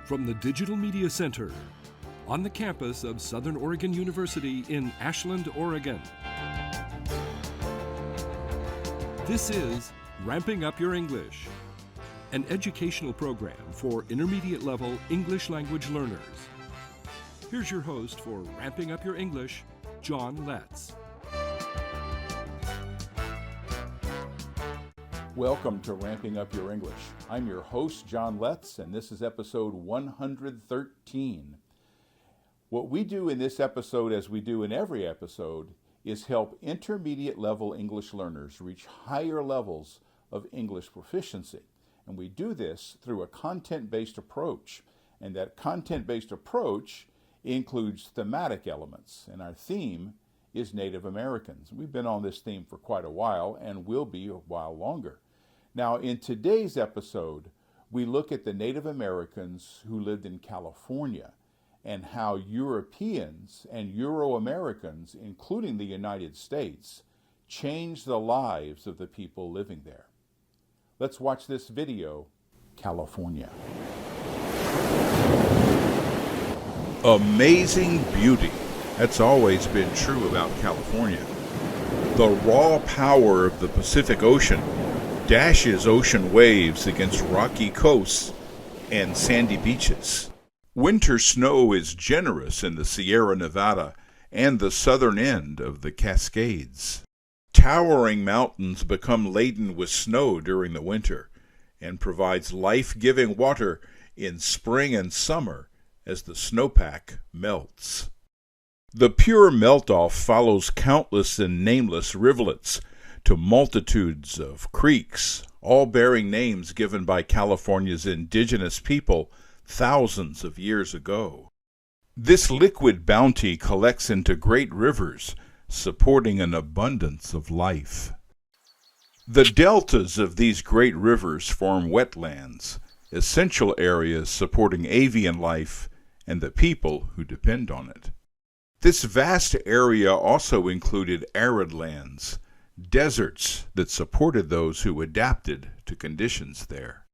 From the Digital Media Center, on the campus of Southern Oregon University in Ashland, Oregon. This is Ramping Up Your English, an educational program for intermediate level English language learners. Here's your host for Ramping Up Your English, John Letts. Welcome to Ramping Up Your English. I'm your host, John Letts, and this is episode 113. What we do in this episode, as we do in every episode, is help intermediate level English learners reach higher levels of English proficiency. And we do this through a content-based approach. And that content-based approach includes thematic elements. And our theme is Native Americans. We've been on this theme for quite a while and will be a while longer. Now, in today's episode, we look at the Native Americans who lived in California and how Europeans and Euro-Americans, including the United States, changed the lives of the people living there. Let's watch this video, California. Amazing beauty. That's always been true about California. The raw power of the Pacific Ocean dashes ocean waves against rocky coasts and sandy beaches. Winter snow is generous in the Sierra Nevada and the southern end of the Cascades. Towering mountains become laden with snow during the winter and provides life-giving water in spring and summer as the snowpack melts. The pure melt-off follows countless and nameless rivulets to multitudes of creeks, all bearing names given by California's indigenous people thousands of years ago. This liquid bounty collects into great rivers, supporting an abundance of life. The deltas of these great rivers form wetlands, essential areas supporting avian life and the people who depend on it. This vast area also included arid lands, deserts that supported those who adapted to conditions there.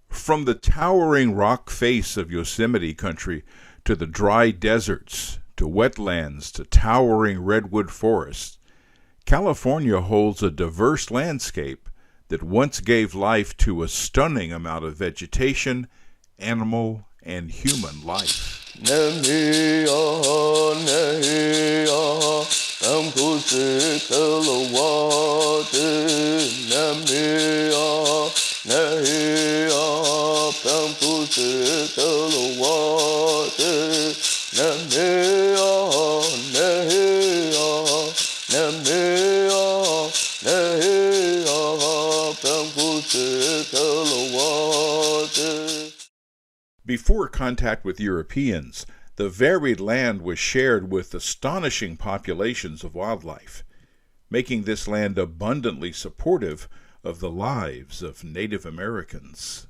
From the towering rock face of Yosemite country to the dry deserts, to wetlands, to towering redwood forests, California holds a diverse landscape that once gave life to a stunning amount of vegetation, animal, and human life. Before contact with Europeans, the varied land was shared with astonishing populations of wildlife, making this land abundantly supportive of the lives of Native Americans.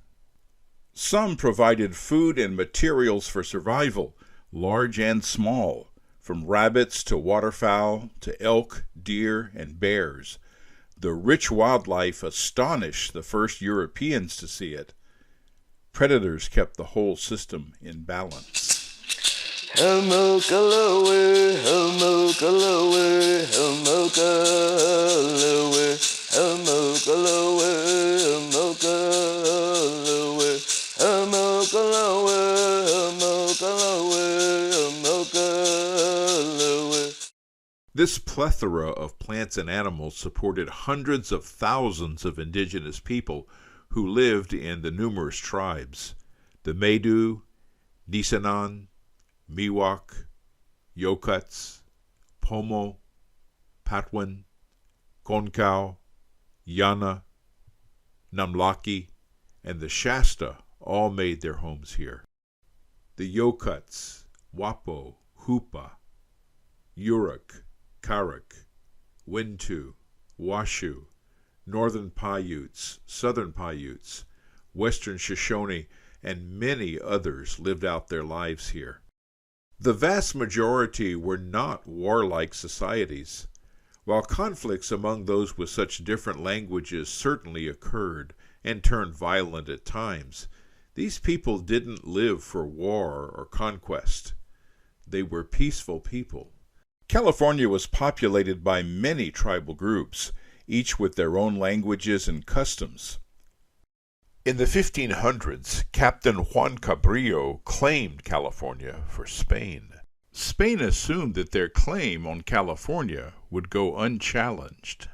Some provided food and materials for survival, large and small, from rabbits to waterfowl to elk, deer, and bears. The rich wildlife astonished the first Europeans to see it. Predators kept the whole system in balance. This plethora of plants and animals supported hundreds of thousands of indigenous people who lived in the numerous tribes, the Maidu, Nisenan, Miwok, Yokuts, Pomo, Patwin, Konkau, Yana, Namlaki, and the Shasta all made their homes here. The Yokuts, Wapo, Hupa, Yurok, Karuk, Wintu, Washu, Northern Paiutes, Southern Paiutes, Western Shoshone, and many others lived out their lives here. The vast majority were not warlike societies. While conflicts among those with such different languages certainly occurred and turned violent at times, These people didn't live for war or conquest. They were peaceful people. California was populated by many tribal groups, each with their own languages and customs. In the 1500s, Captain Juan Cabrillo claimed California for Spain. Spain assumed that their claim on California would go unchallenged.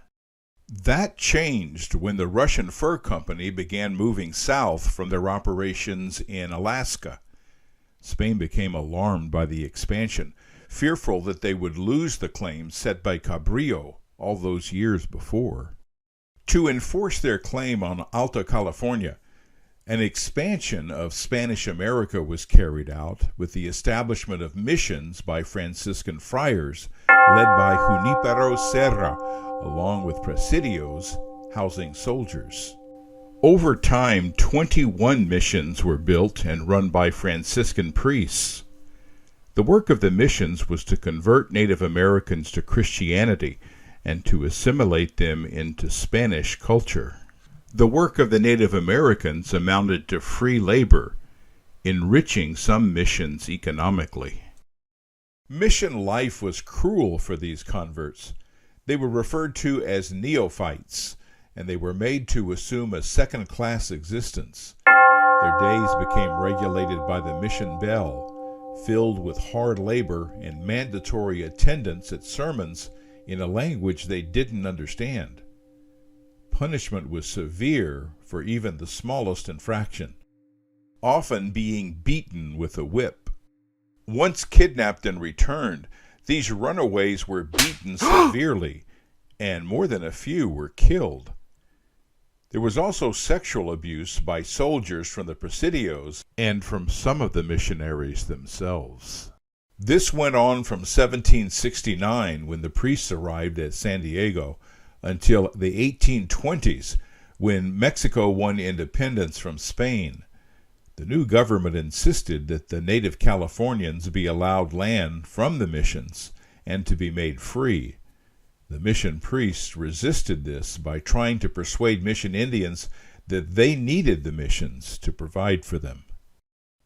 That changed when the Russian Fur Company began moving south from their operations in Alaska. Spain became alarmed by the expansion, fearful that they would lose the claim set by Cabrillo all those years before. To enforce their claim on Alta California, an expansion of Spanish America was carried out with the establishment of missions by Franciscan friars led by Junipero Serra, along with presidios housing soldiers. Over time, 21 missions were built and run by Franciscan priests. The work of the missions was to convert Native Americans to Christianity and to assimilate them into Spanish culture. The work of the Native Americans amounted to free labor, enriching some missions economically. Mission life was cruel for these converts. They were referred to as neophytes, and they were made to assume a second-class existence. Their days became regulated by the mission bell, filled with hard labor and mandatory attendance at sermons in a language they didn't understand. Punishment was severe for even the smallest infraction, often being beaten with a whip. Once kidnapped and returned, these runaways were beaten severely, and more than a few were killed. There was also sexual abuse by soldiers from the presidios and from some of the missionaries themselves. This went on from 1769, when the priests arrived at San Diego, until the 1820s, when Mexico won independence from Spain. The new government insisted that the native Californians be allowed land from the missions and to be made free. The mission priests resisted this by trying to persuade mission Indians that they needed the missions to provide for them.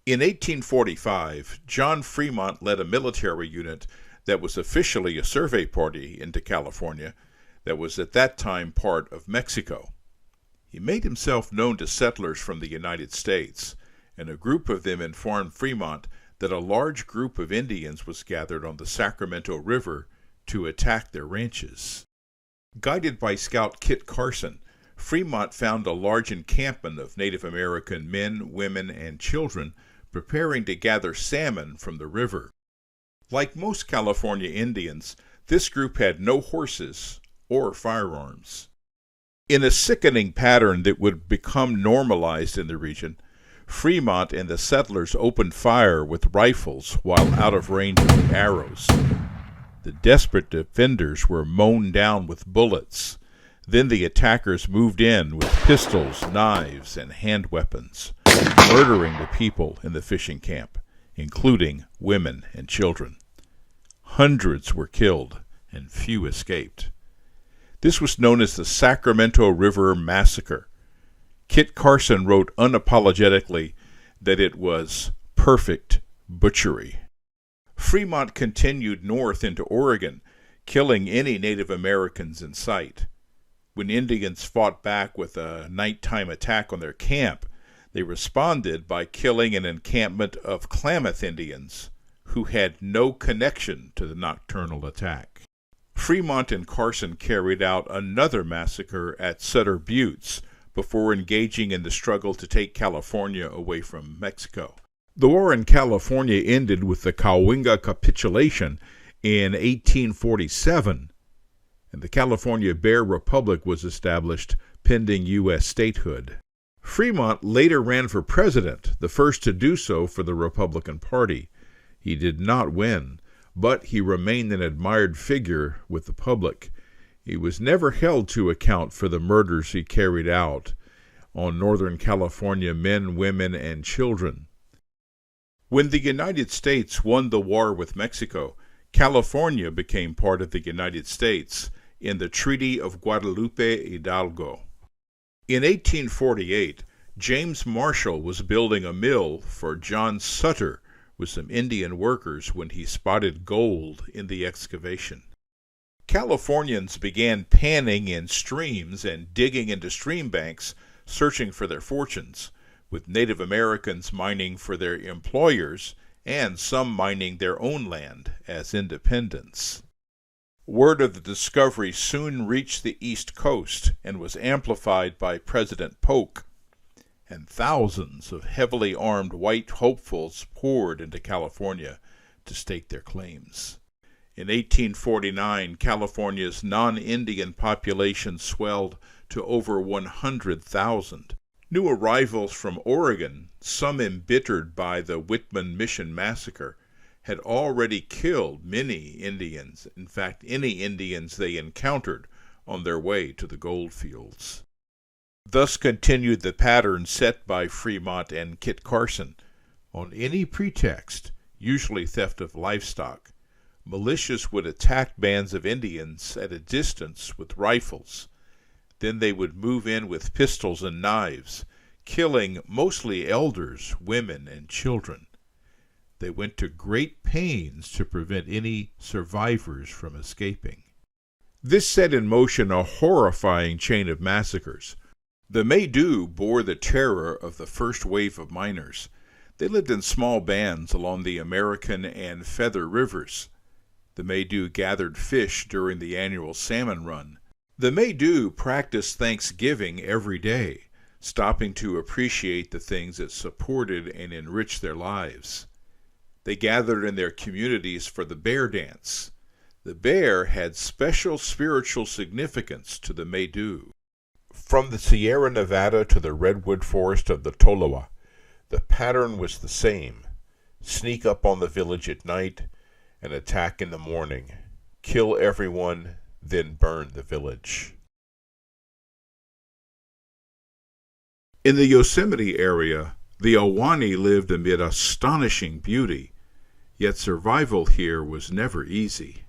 In 1845, John Fremont led a military unit that was officially a survey party into California that was at that time part of Mexico. He made himself known to settlers from the United States, and a group of them informed Fremont that a large group of Indians was gathered on the Sacramento River to attack their ranches. Guided by Scout Kit Carson, Fremont found a large encampment of Native American men, women, and children preparing to gather salmon from the river. Like most California Indians, this group had no horses or firearms. In a sickening pattern that would become normalized in the region, Fremont and the settlers opened fire with rifles while out of range of the arrows. The desperate defenders were mown down with bullets. Then the attackers moved in with pistols, knives, and hand weapons, murdering the people in the fishing camp, including women and children. Hundreds were killed, and few escaped. This was known as the Sacramento River Massacre. Kit Carson wrote unapologetically that it was perfect butchery. Fremont continued north into Oregon, killing any Native Americans in sight. When Indians fought back with a nighttime attack on their camp, they responded by killing an encampment of Klamath Indians who had no connection to the nocturnal attack. Fremont and Carson carried out another massacre at Sutter Buttes before engaging in the struggle to take California away from Mexico. The war in California ended with the Cahuenga capitulation in 1847, and the California Bear Republic was established pending U.S. statehood. Fremont later ran for president, the first to do so for the Republican Party. He did not win, but he remained an admired figure with the public. He was never held to account for the murders he carried out on Northern California men, women, and children. When the United States won the war with Mexico, California became part of the United States in the Treaty of Guadalupe Hidalgo. In 1848, James Marshall was building a mill for John Sutter with some Indian workers when he spotted gold in the excavation. Californians began panning in streams and digging into stream banks, searching for their fortunes, with Native Americans mining for their employers and some mining their own land as independents. Word of the discovery soon reached the East Coast and was amplified by President Polk, and thousands of heavily armed white hopefuls poured into California to stake their claims. In 1849, California's non-Indian population swelled to over 100,000. New arrivals from Oregon, some embittered by the Whitman Mission massacre, had already killed many Indians, in fact any Indians they encountered on their way to the gold fields. Thus continued the pattern set by Fremont and Kit Carson. On any pretext, usually theft of livestock, militias would attack bands of Indians at a distance with rifles. Then they would move in with pistols and knives, killing mostly elders, women, and children. They went to great pains to prevent any survivors from escaping. This set in motion a horrifying chain of massacres. The Maydew bore the terror of the first wave of miners. They lived in small bands along the American and Feather rivers. The Maydew gathered fish during the annual salmon run. The Maydew practiced Thanksgiving every day, stopping to appreciate the things that supported and enriched their lives. They gathered in their communities for the bear dance. The bear had special spiritual significance to the Maydew. From the Sierra Nevada to the redwood forest of the Tolowa, the pattern was the same. Sneak up on the village at night and attack in the morning. Kill everyone, then burn the village. In the Yosemite area, the Ahwahnee lived amid astonishing beauty, yet survival here was never easy.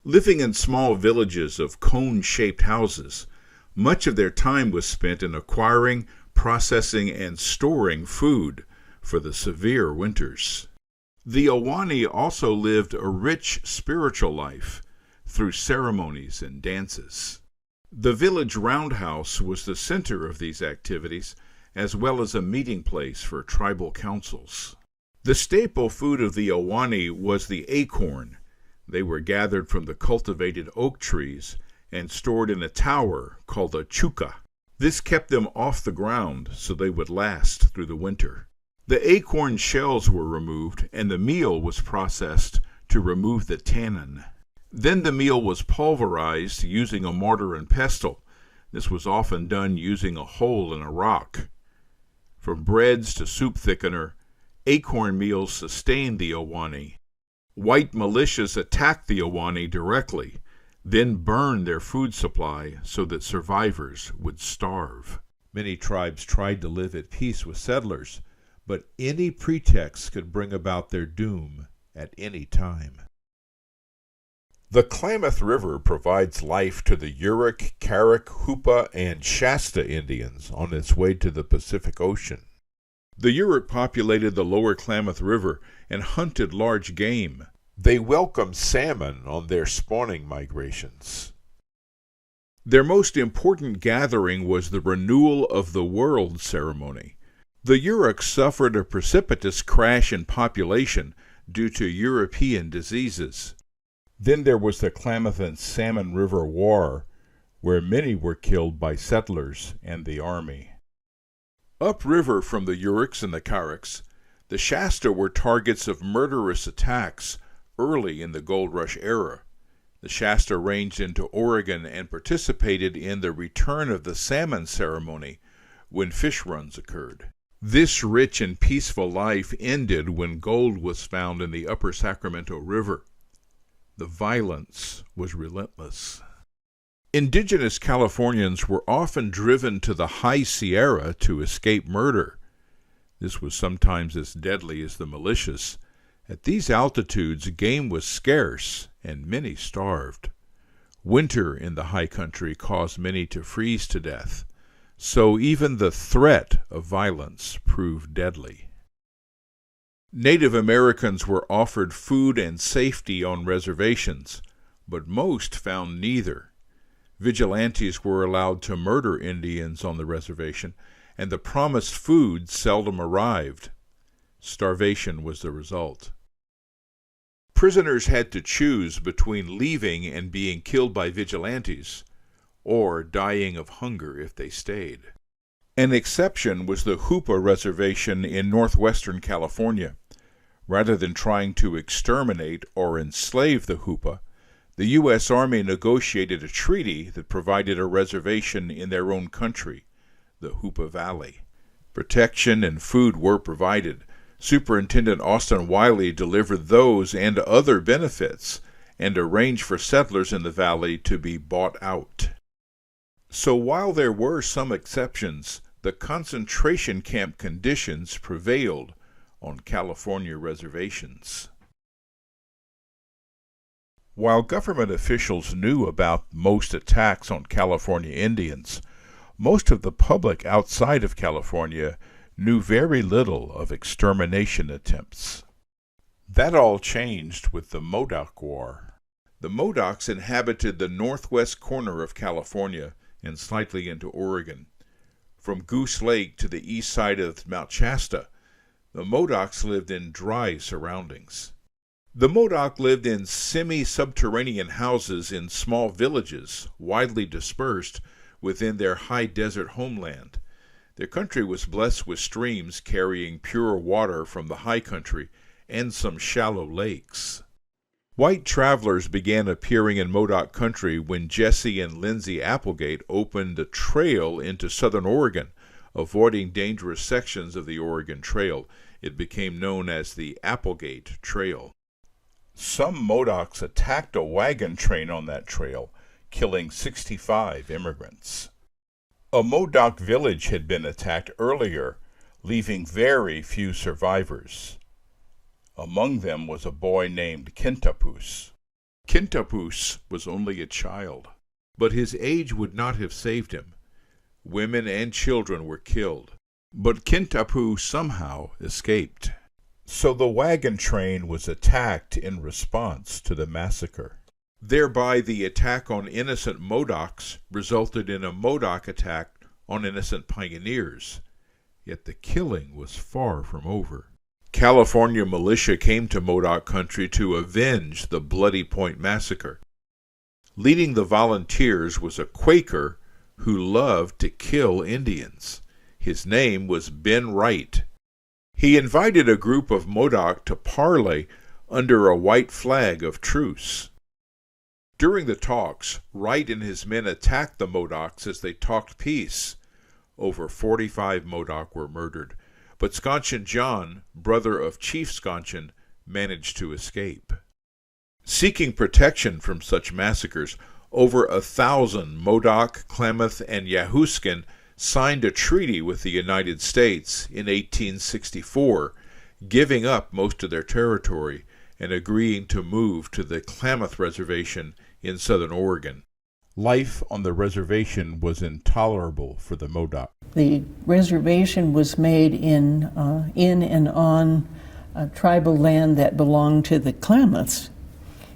Living in small villages of cone-shaped houses, much of their time was spent in acquiring, processing, and storing food for the severe winters. The Ahwahnee also lived a rich spiritual life through ceremonies and dances. The village roundhouse was the center of these activities, as well as a meeting place for tribal councils. The staple food of the Ahwahnee was the acorn. They were gathered from the cultivated oak trees and stored in a tower called a chuka. This kept them off the ground so they would last through the winter. The acorn shells were removed and the meal was processed to remove the tannin. Then the meal was pulverized using a mortar and pestle. This was often done using a hole in a rock. From breads to soup thickener, acorn meals sustained the Ahwahnee. White militias attacked the Ahwahnee directly, then burned their food supply so that survivors would starve. Many tribes tried to live at peace with settlers, but any pretext could bring about their doom at any time. The Klamath River provides life to the Yurok, Karok, Hoopa, and Shasta Indians on its way to the Pacific Ocean. The Yurok populated the lower Klamath River and hunted large game. They welcomed salmon on their spawning migrations. Their most important gathering was the Renewal of the World ceremony. The Yurok suffered a precipitous crash in population due to European diseases. Then there was the Klamath and Salmon River War, where many were killed by settlers and the army. Upriver from the Yuroks and the Karoks, the Shasta were targets of murderous attacks early in the Gold Rush era. The Shasta ranged into Oregon and participated in the return of the salmon ceremony when fish runs occurred. This rich and peaceful life ended when gold was found in the upper Sacramento River. The violence was relentless. Indigenous Californians were often driven to the High Sierra to escape murder. This was sometimes as deadly as the militias. At these altitudes, game was scarce, and many starved. Winter in the high country caused many to freeze to death. so even the threat of violence proved deadly. Native Americans were offered food and safety on reservations, but most found neither. Vigilantes were allowed to murder Indians on the reservation, and the promised food seldom arrived. Starvation was the result. Prisoners had to choose between leaving and being killed by vigilantes, or dying of hunger if they stayed. An exception was the Hoopa Reservation in northwestern California. Rather than trying to exterminate or enslave the Hoopa, the U.S. Army negotiated a treaty that provided a reservation in their own country, the Hoopa Valley. Protection and food were provided. Superintendent Austin Wiley delivered those and other benefits and arranged for settlers in the valley to be bought out. So while there were some exceptions, the concentration camp conditions prevailed on California reservations. While government officials knew about most attacks on California Indians, most of the public outside of California knew very little of extermination attempts. That all changed with the Modoc War. The Modocs inhabited the northwest corner of California and slightly into Oregon. From Goose Lake to the east side of Mount Shasta, the Modocs lived in dry surroundings. The Modoc lived in semi-subterranean houses in small villages, widely dispersed within their high desert homeland. Their country was blessed with streams carrying pure water from the high country and some shallow lakes. White travelers began appearing in Modoc country when Jesse and Lindsay Applegate opened a trail into southern Oregon, avoiding dangerous sections of the Oregon Trail. It became known as the Applegate Trail. Some Modocs attacked a wagon train on that trail, killing 65 immigrants. A Modoc village had been attacked earlier, leaving very few survivors. Among them was a boy named Kintapus. Kintapus was only a child, but his age would not have saved him. Women and children were killed, but Kintapus somehow escaped. So the wagon train was attacked in response to the massacre. Thereby the attack on innocent Modocs resulted in a Modoc attack on innocent pioneers. Yet the killing was far from over. California militia came to Modoc country to avenge the Bloody Point massacre. Leading the volunteers was a Quaker who loved to kill Indians. His name was Ben Wright. He invited a group of Modoc to parley under a white flag of truce. During the talks, Wright and his men attacked the Modocs as they talked peace. Over 45 Modoc were murdered, but Sconchin John, brother of Chief Sconchin, managed to escape. Seeking protection from such massacres, over 1,000 Modoc, Klamath, and Yahuskin signed a treaty with the United States in 1864, giving up most of their territory and agreeing to move to the Klamath Reservation in southern Oregon. Life on the reservation was intolerable for the Modoc. The reservation was made in and on tribal land that belonged to the Klamaths.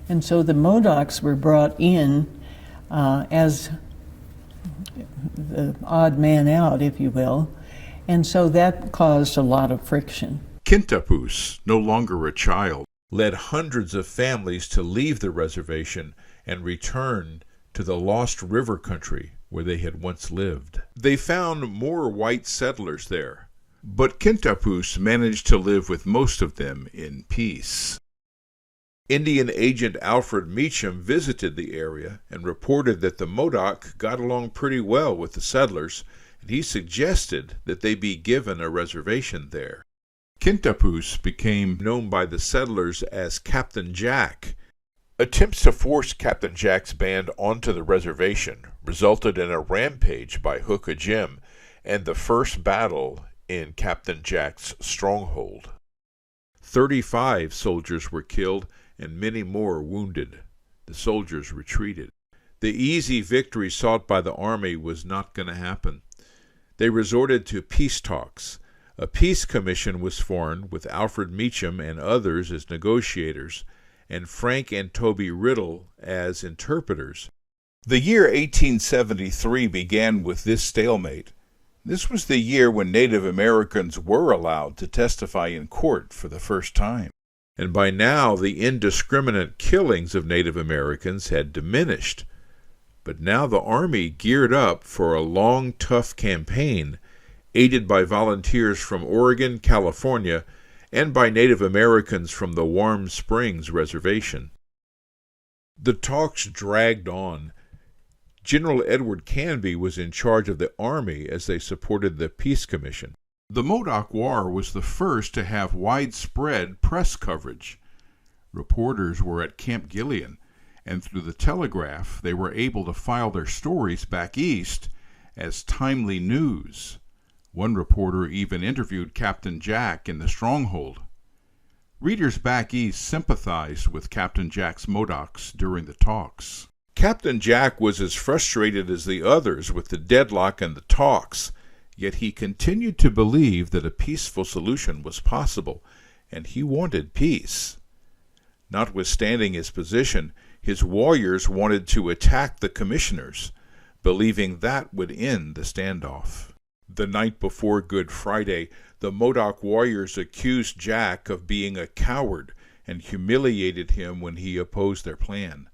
And so the Modocs were brought in as the odd man out, if you will. And so that caused a lot of friction. Kintapus, no longer a child, led hundreds of families to leave the reservation and return to the Lost River country where they had once lived. They found more white settlers there, but Kintapus managed to live with most of them in peace. Indian agent Alfred Meacham visited the area and reported that the Modoc got along pretty well with the settlers, and he suggested that they be given a reservation there. Kintapus became known by the settlers as Captain Jack. Attempts to force Captain Jack's band onto the reservation resulted in a rampage by Hooka Jim and the first battle in Captain Jack's stronghold. 35 soldiers were killed and many more wounded. The soldiers retreated. The easy victory sought by the army was not going to happen. They resorted to peace talks. A peace commission was formed with Alfred Meacham and others as negotiators, and Frank and Toby Riddle as interpreters. The year 1873 began with this stalemate. This was the year when Native Americans were allowed to testify in court for the first time. And by now the indiscriminate killings of Native Americans had diminished. But now the Army geared up for a long, tough campaign, aided by volunteers from Oregon, California, and by Native Americans from the Warm Springs Reservation. The talks dragged on. General Edward Canby was in charge of the Army as they supported the Peace Commission. The Modoc War was the first to have widespread press coverage. Reporters were at Camp Gillian, and through the telegraph they were able to file their stories back east as timely news. One reporter even interviewed Captain Jack in the stronghold. Readers back east sympathized with Captain Jack's Modocs during the talks. Captain Jack was as frustrated as the others with the deadlock and the talks, yet he continued to believe that a peaceful solution was possible, and he wanted peace. Notwithstanding his position, his warriors wanted to attack the commissioners, believing that would end the standoff. The night before Good Friday, the Modoc warriors accused Jack of being a coward and humiliated him when he opposed their plan.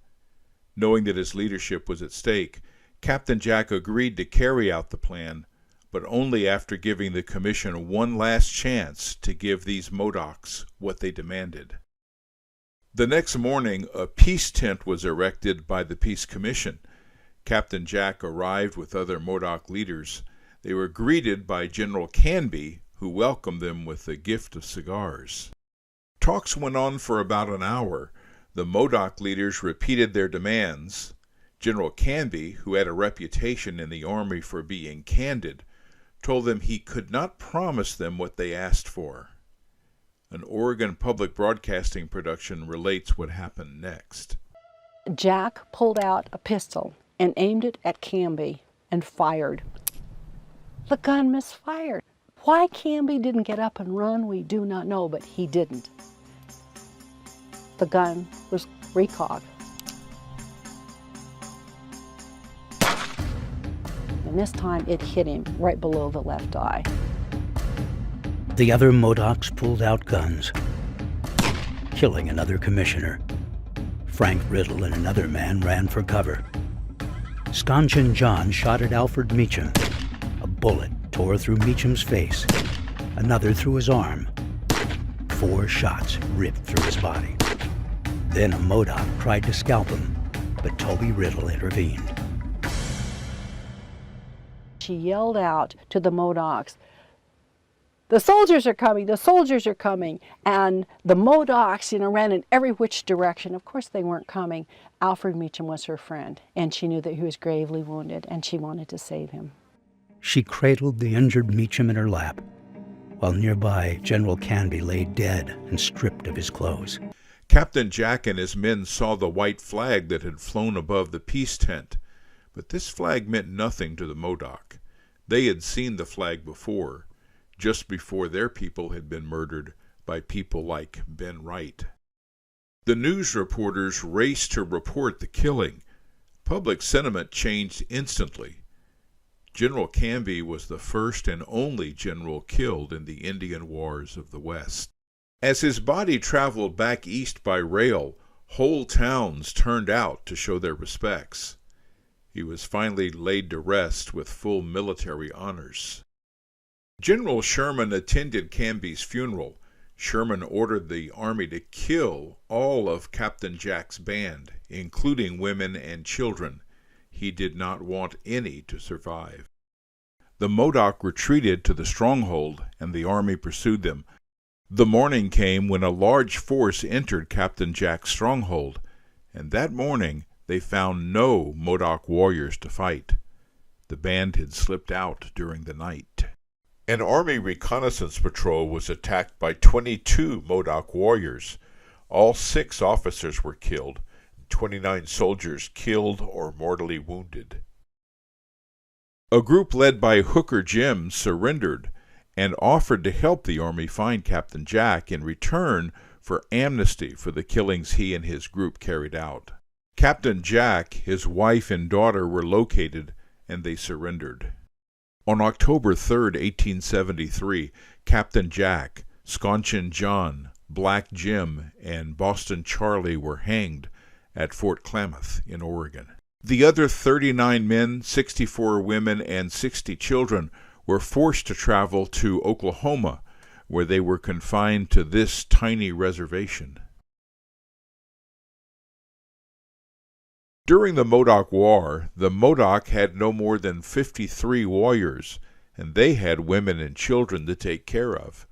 Knowing that his leadership was at stake, Captain Jack agreed to carry out the plan, but only after giving the commission one last chance to give these Modocs what they demanded. The next morning, a peace tent was erected by the Peace Commission. Captain Jack arrived with other Modoc leaders. They were greeted by General Canby, who welcomed them with a gift of cigars. Talks went on for about an hour. The Modoc leaders repeated their demands. General Canby, who had a reputation in the Army for being candid, told them he could not promise them what they asked for. An Oregon Public Broadcasting production relates what happened next. Jack pulled out a pistol and aimed it at Canby and fired. The gun misfired. Why Canby didn't get up and run, we do not know, but he didn't. The gun was recocked. And this time it hit him right below the left eye. The other Modocs pulled out guns, killing another commissioner. Frank Riddle and another man ran for cover. Sconchin John shot at Alfred Meacham. A bullet tore through Meacham's face, another through his arm. 4 shots ripped through his body. Then a Modoc tried to scalp him, but Toby Riddle intervened. She yelled out to the Modocs, "The soldiers are coming, the soldiers are coming." And the Modocs, ran in every which direction. Of course they weren't coming. Alfred Meacham was her friend, and she knew that he was gravely wounded, and she wanted to save him. She cradled the injured Meacham in her lap, while nearby General Canby lay dead and stripped of his clothes. Captain Jack and his men saw the white flag that had flown above the peace tent, but this flag meant nothing to the Modoc. They had seen the flag before, just before their people had been murdered by people like Ben Wright. The news reporters raced to report the killing. Public sentiment changed instantly. General Canby was the first and only general killed in the Indian Wars of the West. As his body traveled back east by rail, whole towns turned out to show their respects. He was finally laid to rest with full military honors. General Sherman attended Canby's funeral. Sherman ordered the Army to kill all of Captain Jack's band, including women and children. He did not want any to survive. The Modoc retreated to the stronghold, and the Army pursued them. The morning came when a large force entered Captain Jack's stronghold, and that morning they found no Modoc warriors to fight. The band had slipped out during the night. An Army reconnaissance patrol was attacked by 22 Modoc warriors. All 6 officers were killed, 29 soldiers killed or mortally wounded. A group led by Hooker Jim surrendered and offered to help the Army find Captain Jack in return for amnesty for the killings he and his group carried out. Captain Jack, his wife, and daughter were located, and they surrendered. On October 3, 1873, Captain Jack, Sconchin John, Black Jim, and Boston Charlie were hanged at Fort Klamath in Oregon. The other 39 men, 64 women, and 60 children were forced to travel to Oklahoma, where they were confined to this tiny reservation. During the Modoc War, the Modoc had no more than 53 warriors, and they had women and children to take care of.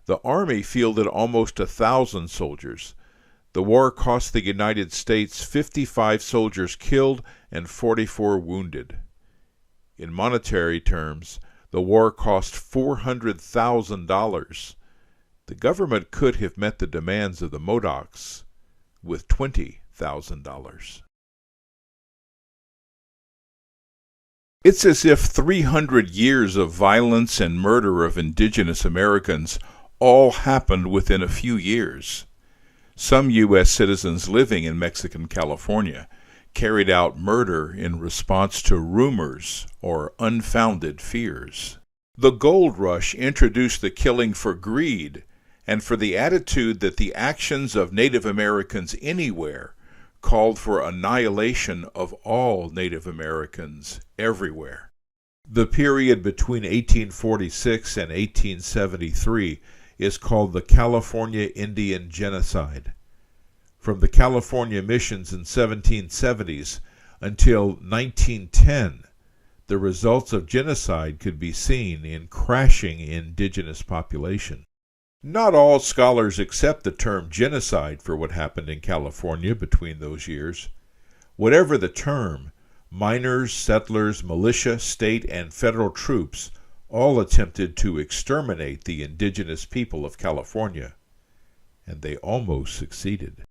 The Army fielded almost 1,000 soldiers. The war cost the United States 55 soldiers killed and 44 wounded. In monetary terms, the war cost $400,000. The government could have met the demands of the Modocs with $20,000. It's as if 300 years of violence and murder of indigenous Americans all happened within a few years. Some U.S. citizens living in Mexican California carried out murder in response to rumors or unfounded fears. The gold rush introduced the killing for greed and for the attitude that the actions of Native Americans anywhere called for annihilation of all Native Americans everywhere. The period between 1846 and 1873 is called the California Indian Genocide. From the California missions in 1770s until 1910, the results of genocide could be seen in crashing indigenous population. Not all scholars accept the term genocide for what happened in California between those years. Whatever the term, miners, settlers, militia, state, and federal troops all attempted to exterminate the indigenous people of California, and they almost succeeded.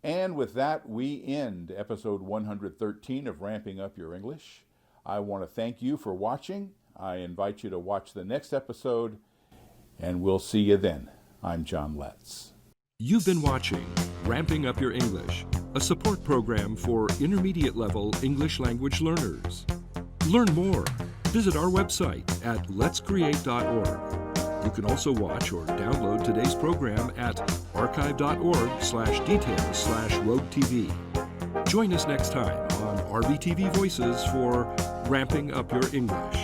And with that, we end episode 113 of Ramping Up Your English. I want to thank you for watching. I invite you to watch the next episode, and we'll see you then. I'm John Letts. You've been watching Ramping Up Your English, a support program for intermediate level English language learners. Learn more. Visit our website at letscreate.org. You can also watch or download today's program at archive.org/details/roadtv. Join us next time on RBTV Voices for Ramping Up Your English.